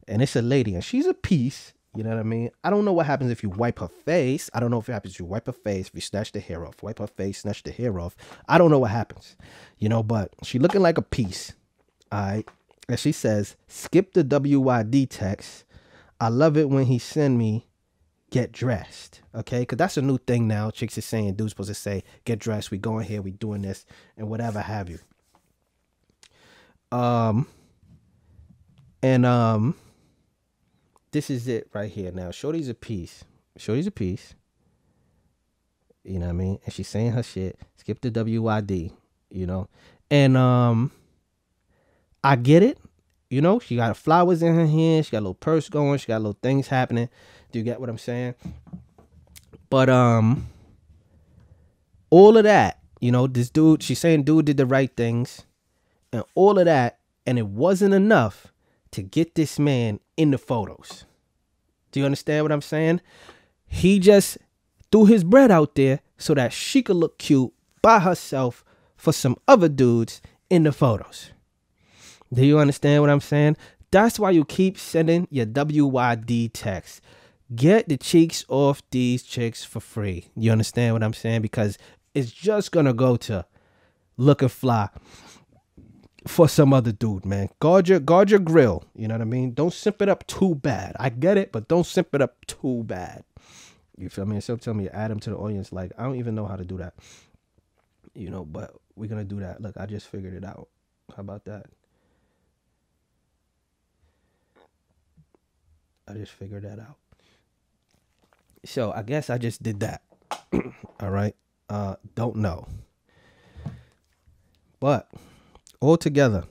and it's a lady, and she's a piece. You know what I mean? I don't know what happens if you wipe her face. I don't know if it happens if you wipe her face, if you snatch the hair off. Wipe her face, snatch the hair off. I don't know what happens, you know, but she looking like a piece. All right, and she says, skip the WYD text. I love it when he send me get dressed. Okay, because that's a new thing now. Chicks is saying, dude's supposed to say, get dressed, we going here, we doing this, and whatever have you. This is it right here. Now, Shorty's a piece. Shorty's a piece. You know what I mean? And she's saying her shit. Skip the WYD, you know. And I get it. You know, she got flowers in her hand. She got a little purse going. She got little things happening. Do you get what I'm saying? But all of that, you know, this dude, she's saying dude did the right things. And all of that, and it wasn't enough to get this man in the photos. Do you understand what I'm saying? He just threw his bread out there so that she could look cute by herself for some other dudes in the photos. Do you understand what I'm saying? That's why you keep sending your WYD text. Get the cheeks off these chicks for free. You understand what I'm saying? Because it's just going to go to looking fly for some other dude, man. Guard your grill. You know what I mean? Don't simp it up too bad. I get it, but don't simp it up too bad. You feel me? So tell me, add them to the audience. Like, I don't even know how to do that. You know, but we're going to do that. Look, I just figured it out. How about that? I just figured that out. So I guess I just did that. All right. Don't know. But altogether,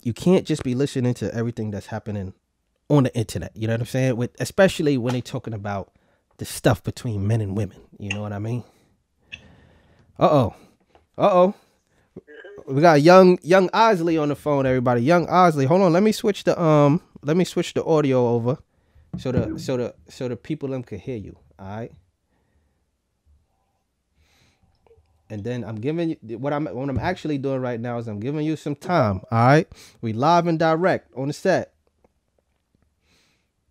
you can't just be listening to everything that's happening on the internet. You know what I'm saying? Especially when they're talking about the stuff between men and women. You know what I mean? Uh-oh. We got young Osley on the phone, everybody. Young Osley. Hold on. Let me switch the audio over So the people them could hear you. All right. And then I'm giving you what I'm actually doing right now is I'm giving you some time. All right. We live and direct on the set.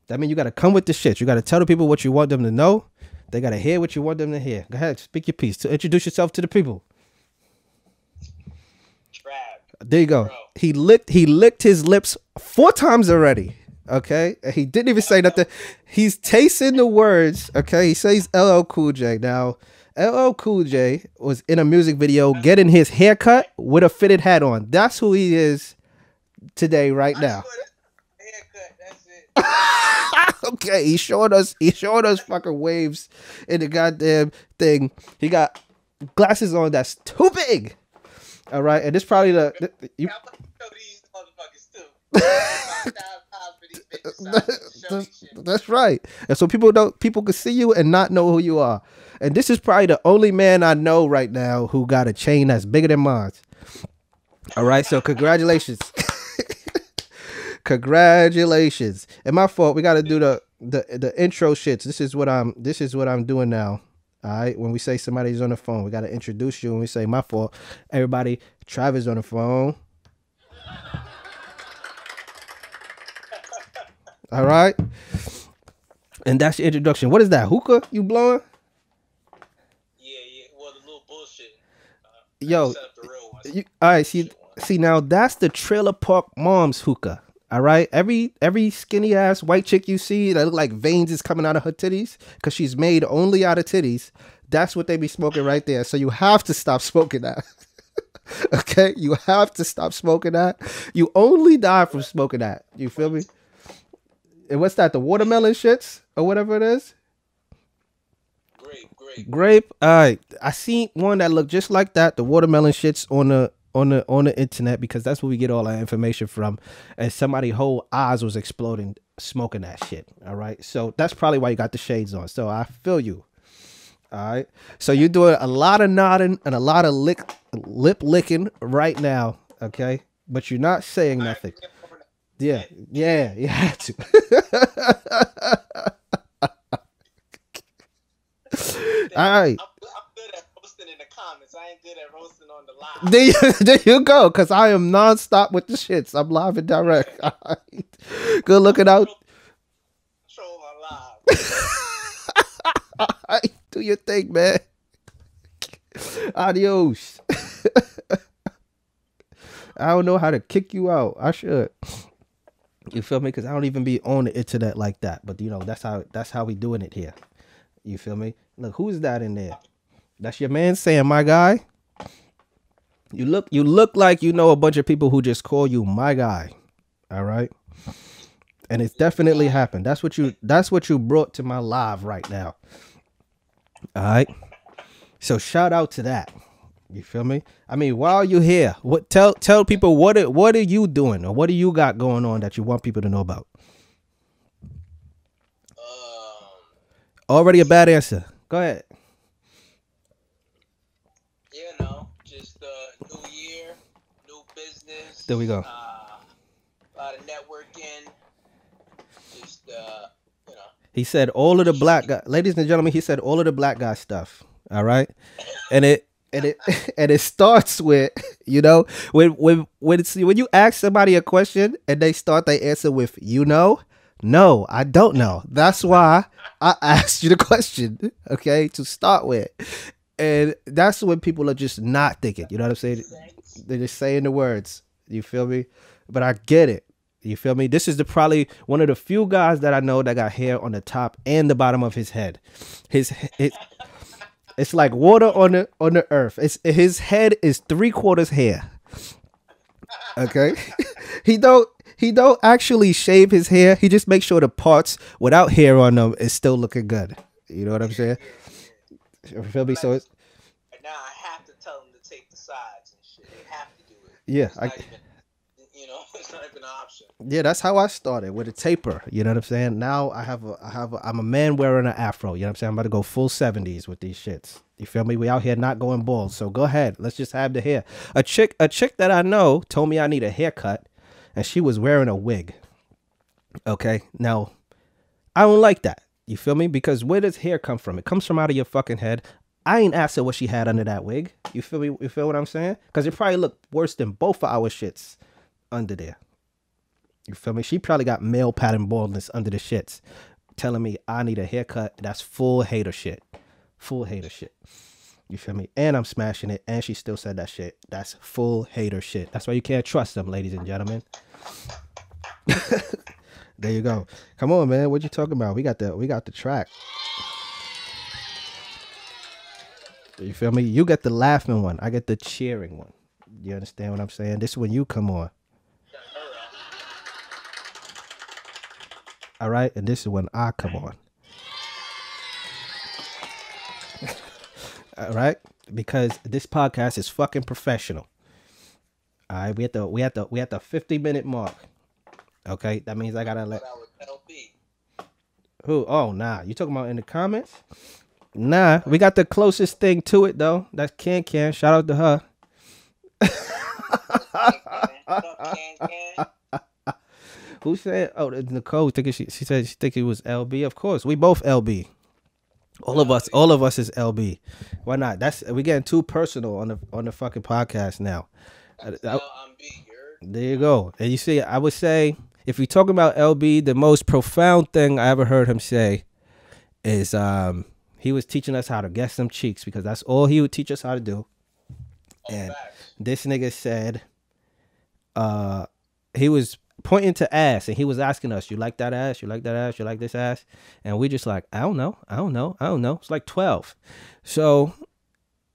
That means you got to come with the shit. You got to tell the people what you want them to know. They got to hear what you want them to hear. Go ahead, speak your piece. To introduce yourself to the people. There you go. Bro. He licked his lips 4 times already. Okay, and he didn't even say nothing. He's tasting the words. Okay, he says LL Cool J. Now, LL Cool J was in a music video getting his hair cut with a fitted hat on. That's who he is today, right now. Okay, he showed us fucking waves in the goddamn thing. He got glasses on that's too big. All right, and this probably you. That's right. And so people can see you and not know who you are. And this is probably the only man I know right now who got a chain that's bigger than mine. All right, so congratulations. Congratulations. And my fault. We got to do the intro shits. This is what I'm doing now. All right. When we say somebody's on the phone, we got to introduce you. When we say my fault, everybody, Travis on the phone. All right. And that's your introduction. What is that? Hookah you blowing? Yeah. Well, the little bullshit. Yo. All right. See now that's the Trailer Park Mom's hookah. All right, every skinny ass white chick you see that look like veins is coming out of her titties because she's made only out of titties. That's what they be smoking right there. So you have to stop smoking that. Okay, you have to stop smoking that. You only die from smoking that. You feel me? And what's that? The watermelon shits or whatever it is. Grape. All right, I seen one that looked just like that. The watermelon shits on the internet because that's where we get all our information from, and somebody's whole eyes was exploding smoking that shit. All right, so that's probably why you got the shades on. So I feel you. All right, so you're doing a lot of nodding and a lot of lip licking right now. Okay, but you're not saying nothing. Yeah, you had to. All right. I ain't good at roasting on the live. There you go, because I am nonstop with the shits. I'm live and direct. All right. Good looking out. Control my live. All right. Do your thing, man. Adios. I don't know how to kick you out. I should. You feel me? Because I don't even be on the internet like that. But, you know, that's how we doing it here. You feel me? Look, who's that in there? That's your man saying, my guy. You look like you know a bunch of people who just call you my guy. All right. And it's definitely happened. That's what you brought to my live right now. All right. So shout out to that. You feel me? I mean, while you're here, tell people what are you doing or what do you got going on that you want people to know about? Already a bad answer. Go ahead. New year, new business. There we go. A lot of networking. Just you know. He said all of the black guy, ladies and gentlemen. He said all of the black guy stuff. All right, and it starts with, you know, when you ask somebody a question and they start their answer with no, I don't know. That's why I asked you the question. Okay, to start with. And that's when people are just not thinking. You know what I'm saying? They're just saying the words. You feel me? But I get it. You feel me? This is probably one of the few guys that I know that got hair on the top and the bottom of his head. It's like water on the earth. His head is 3/4 hair. Okay? He don't actually shave his hair. He just makes sure the parts without hair on them is still looking good. You know what I'm saying? You feel me? So it's now I have to tell them to take the sides and shit. They have to do it. Yeah, it's not even an option. Yeah, that's how I started with a taper. You know what I'm saying? Now I'm a man wearing an afro. You know what I'm saying? I'm about to go full 70s with these shits. You feel me? We out here not going bald. So go ahead. Let's just have the hair. A chick that I know told me I need a haircut, and she was wearing a wig. Okay, now I don't like that. You feel me? Because where does hair come from? It comes from out of your fucking head. I ain't asked her what she had under that wig. You feel me? You feel what I'm saying? Because it probably looked worse than both of our shits under there. You feel me? She probably got male pattern baldness under the shits, telling me I need a haircut. That's full hater shit. Full hater shit. You feel me? And I'm smashing it, and she still said that shit. That's full hater shit. That's why you can't trust them, ladies and gentlemen. There you go. Come on, man. What you talking about? We got the track. You feel me? You get the laughing one. I get the cheering one. You understand what I'm saying? This is when you come on. All right? And this is when I come on. All right? Because this podcast is fucking professional. All right? We at the 50-minute mark. Okay? That means I gotta let who? Oh, nah. You talking about in the comments? Nah, we got the closest thing to it though. That's Can. Shout out to her. Who said? Oh, Nicole. She said she think it was LB. Of course, we both LB. All of us is LB. Why not? We getting too personal on the fucking podcast now. There you go. And you see, I would say if you're talking about LB, the most profound thing I ever heard him say is he was teaching us how to get some cheeks because that's all he would teach us how to do. And this nigga said he was pointing to ass and he was asking us, you like that ass? You like that ass? You like this ass? And we just like, I don't know. It's like 12. So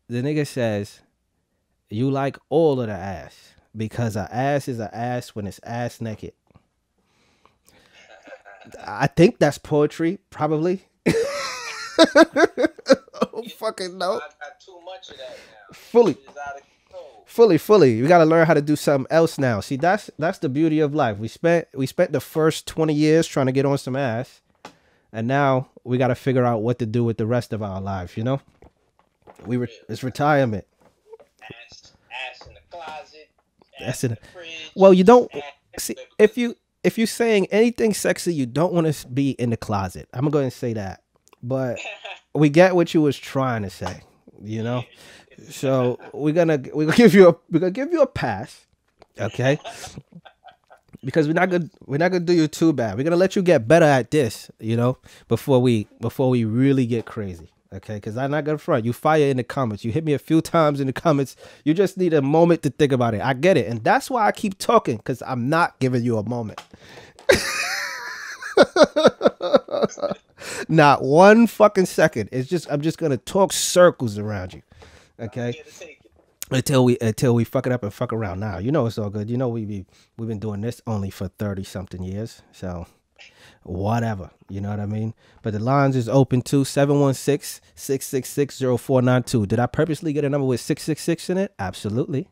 the nigga says, you like all of the ass because a ass is a ass when it's ass naked. I think that's poetry, probably. Oh, fucking no. I got too much of that now. Fully. We gotta learn how to do something else now. See, that's the beauty of life. We spent the first 20 years trying to get on some ass, and now we gotta figure out what to do with the rest of our lives. You know, it's retirement. Ass in the closet. Ass in the fridge. Well, you don't see if you're saying anything sexy, you don't want to be in the closet. I'm gonna go ahead and say that. But we get what you was trying to say, you know. So we're gonna give you a pass, okay? Because we're not gonna do you too bad. We're gonna let you get better at this, you know, before we really get crazy, okay? Because I'm not gonna front. You fire in the comments. You hit me a few times in the comments. You just need a moment to think about it. I get it, and that's why I keep talking because I'm not giving you a moment. Not one fucking second. I'm just gonna talk circles around you, okay? Until we fuck it up and fuck around. Now you know it's all good. You know we've been doing this only for 30 something years, so whatever. You know what I mean? But the lines is open too. 716-666-0492. Did I purposely get a number with 666 in it? Absolutely.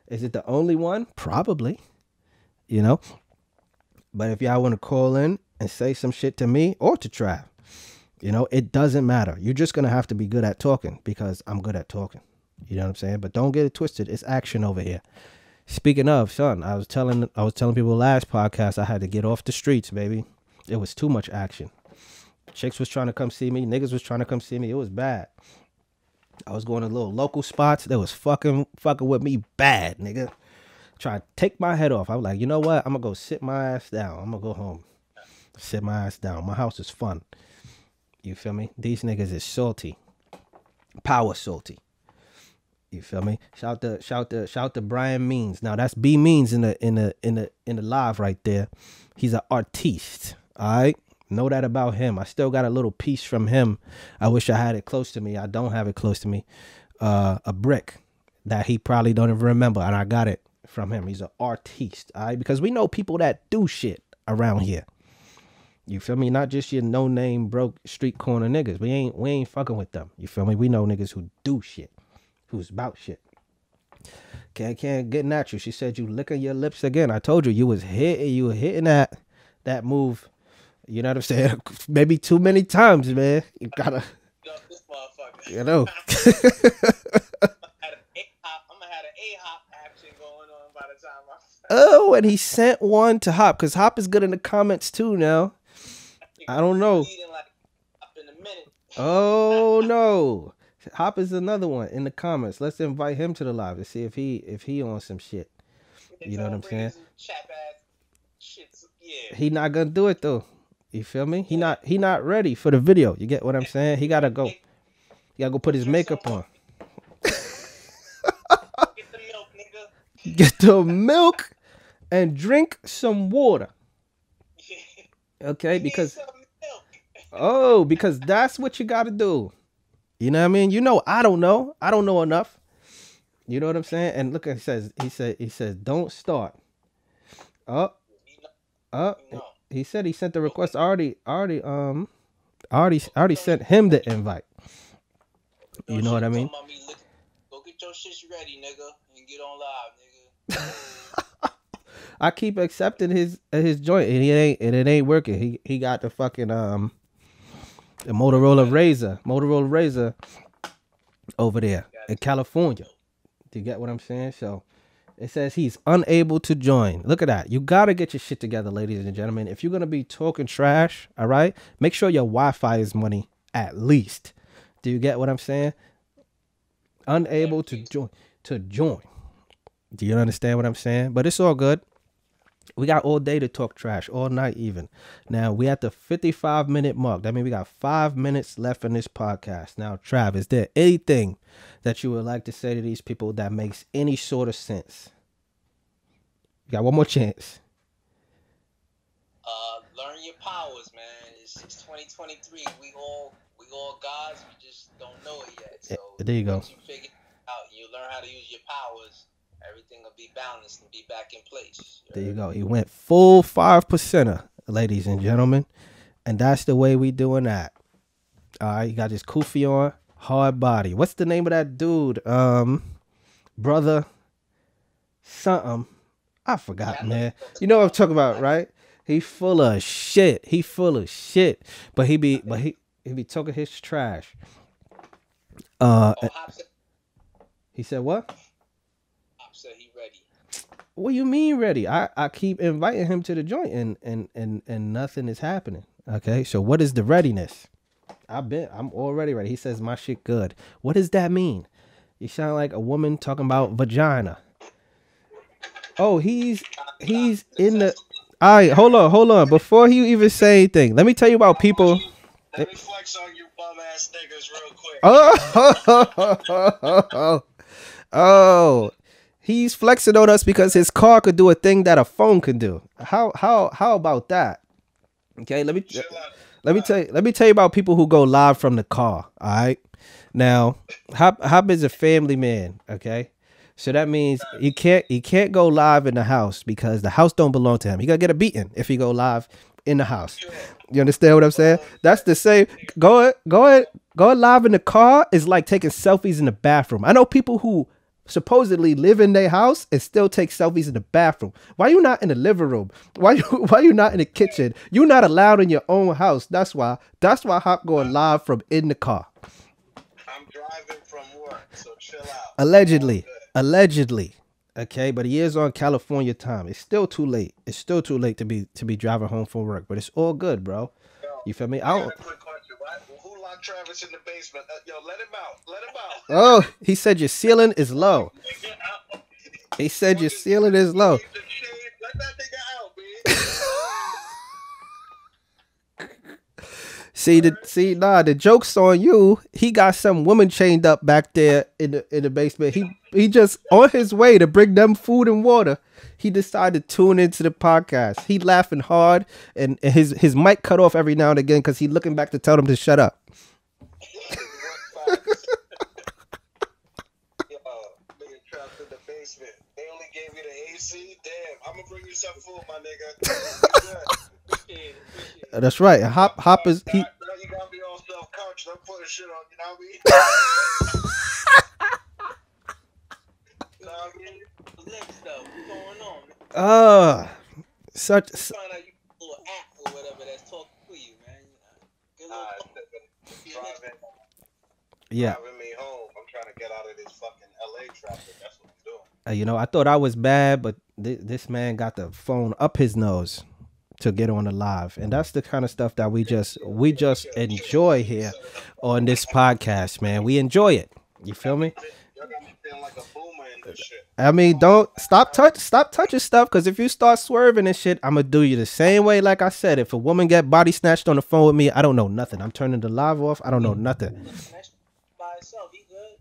Is it the only one? Probably. You know. But if y'all want to call in and say some shit to me or to Trav, you know, it doesn't matter. You're just going to have to be good at talking because I'm good at talking. You know what I'm saying? But don't get it twisted. It's action over here. Speaking of, son, I was telling people last podcast I had to get off the streets, baby. It was too much action. Chicks was trying to come see me. Niggas was trying to come see me. It was bad. I was going to little local spots. They was fucking with me bad, nigga. Trying to take my head off. I was like, you know what? I'm going to go sit my ass down. I'm going to go home. Sit my ass down. My house is fun. You feel me? These niggas is salty. Power salty. You feel me? Shout to Brian Means. Now that's B Means in the live right there. He's an artiste. All right? Know that about him. I still got a little piece from him. I wish I had it close to me. I don't have it close to me. A brick that he probably don't even remember, and I got it from him. He's an artiste. All right? Because we know people that do shit around here. You feel me? Not just your no-name broke street corner niggas. We ain't fucking with them. You feel me? We know niggas who do shit, who's about shit. Can't getting at you. She said you licking your lips again. I told you were hitting that move. You know what I'm saying? Maybe too many times, man. You gotta, this motherfucker. you know. I'm gonna have an A-hop action going on by the time I. Oh, and he sent one to Hop because Hop is good in the comments too now. I don't know. Oh no. Hop is another one in the comments. Let's invite him to the live to see if he on some shit. You know what I'm saying? He not gonna do it though. You feel me? He not ready for the video. You get what I'm saying? He gotta go. He gotta go put his makeup on. Get the milk, nigga. Get the milk and drink some water. Okay, because because that's what you gotta do. You know what I mean? You know, I don't know enough. You know what I'm saying? And look, he says, don't start. He said he sent the request. I already sent him the invite. You know what I mean? Go get your shit ready, nigga, and get on live, nigga. I keep accepting his joint, and it ain't working. He got the fucking the Motorola Razr over there in California. Do you get what I'm saying? So it says he's unable to join. Look at that. You gotta get your shit together, ladies and gentlemen. If you're gonna be talking trash, all right, make sure your Wi-Fi is money at least. Do you get what I'm saying? Unable to join. Do you understand what I'm saying? But it's all good. We got all day to talk trash, all night even. Now, we at the 55-minute mark. That means we got 5 minutes left in this podcast. Now, Trav, is there anything that you would like to say to these people that makes any sort of sense? You got one more chance. Learn your powers, man. It's 2023. We all gods. We just don't know it yet. So there you go. Once you figure it out, you learn how to use your powers. Everything will be balanced and be back in place. There you go. He went full 5%er, ladies and gentlemen. And that's the way we doing that. All right, you got this kufi on, hard body. What's the name of that dude? Brother something. I forgot, man. You know what I'm talking about, right? He full of shit. But he be talking his trash. He said what? Said he ready. What do you mean ready? I keep inviting him to the joint and nothing is happening. Okay, so what is the readiness? I'm already ready. He says my shit good. What does that mean? You sound like a woman talking about vagina. Oh, he's in the. All right, hold on. Before he even say anything, let me tell you about people. Let me flex on you bum ass niggas real quick. Oh. He's flexing on us because his car could do a thing that a phone can do. How about that? Okay, let me tell you about people who go live from the car. All right. Now, Hub is a family man. Okay, so that means he can't go live in the house because the house don't belong to him. He gonna get a beating if he go live in the house. You understand what I'm saying? That's the same. Going live in the car is like taking selfies in the bathroom. I know people who supposedly live in their house and still take selfies in the bathroom. Why you not in the living room? Why you not in the kitchen? You're not allowed in your own house. That's why Hop going live from in the car. I'm driving from work, so chill out. Allegedly. Okay, but he is on California time. It's still too late. To be driving home from work, but it's all good, bro. You feel me? I got a quick question. Who locked Travis in the basement? Yo, let him out. Oh, he said your ceiling is low. He said your ceiling is low. Let that nigga out, man. The joke's on you. He got some woman chained up back there in the basement. He just on his way to bring them food and water. He decided to tune into the podcast. He laughing hard and his mic cut off every now and again because he looking back to tell them to shut up. They only gave you the AC. Damn, I'm gonna bring you some food, my nigga. Appreciate it. That's right. Hop is he. Now you got me all self-conscious. I'm putting shit on. You know what I mean? Next stuff. What's going on? Such. Find out you a little app or whatever that's talking to you, man. Yeah. Driving me home. I'm trying to get out of this fucking LA traffic. That's what I'm doing. You know, I thought I was bad, but this man got the phone up his nose. to get on the live. And that's the kind of stuff that we just enjoy here on this podcast, man. We enjoy it. You feel me? I mean, don't stop touching stuff, because if you start swerving and shit, I'm gonna do you the same way. Like I said, if a woman get body snatched on the phone with me, I don't know nothing. I'm turning the live off. I don't know nothing. By itself, he good.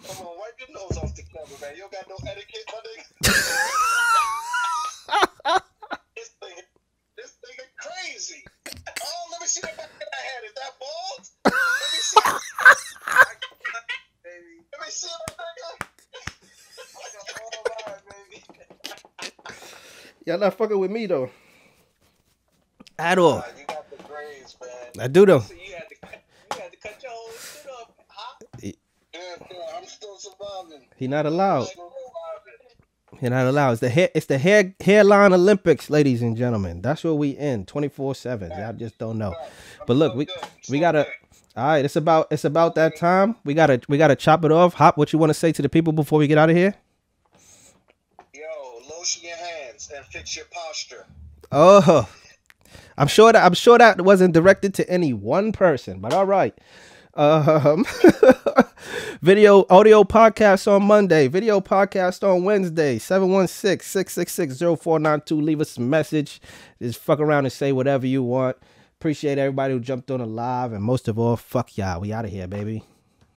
Come on, wipe your nose off the camera, man. You don't got no etiquette, my nigga. This thing is crazy. Oh, let me see the back of that head. Is that bald? Let me see. Let me see my nigga. Y'all not fucking with me though. At all. You got the grades, man. I do though. So you had to cut your whole shit up, huh? Yeah, I'm still surviving. He not allowed. He not allowed. It's the hairline Olympics, ladies and gentlemen. That's what we in 24/7. Y'all just don't know. But look, we gotta. All right, it's about that time. We gotta chop it off. Hop, what you want to say to the people before we get out of here? Yo, lotion your hands and fix your posture. Oh, I'm sure that wasn't directed to any one person, but all right. Audio podcast on Monday, video podcast on Wednesday, 716-666-0492. Leave us a message. Just fuck around and say whatever you want. Appreciate everybody who jumped on the live, and most of all, fuck y'all. We out of here, baby.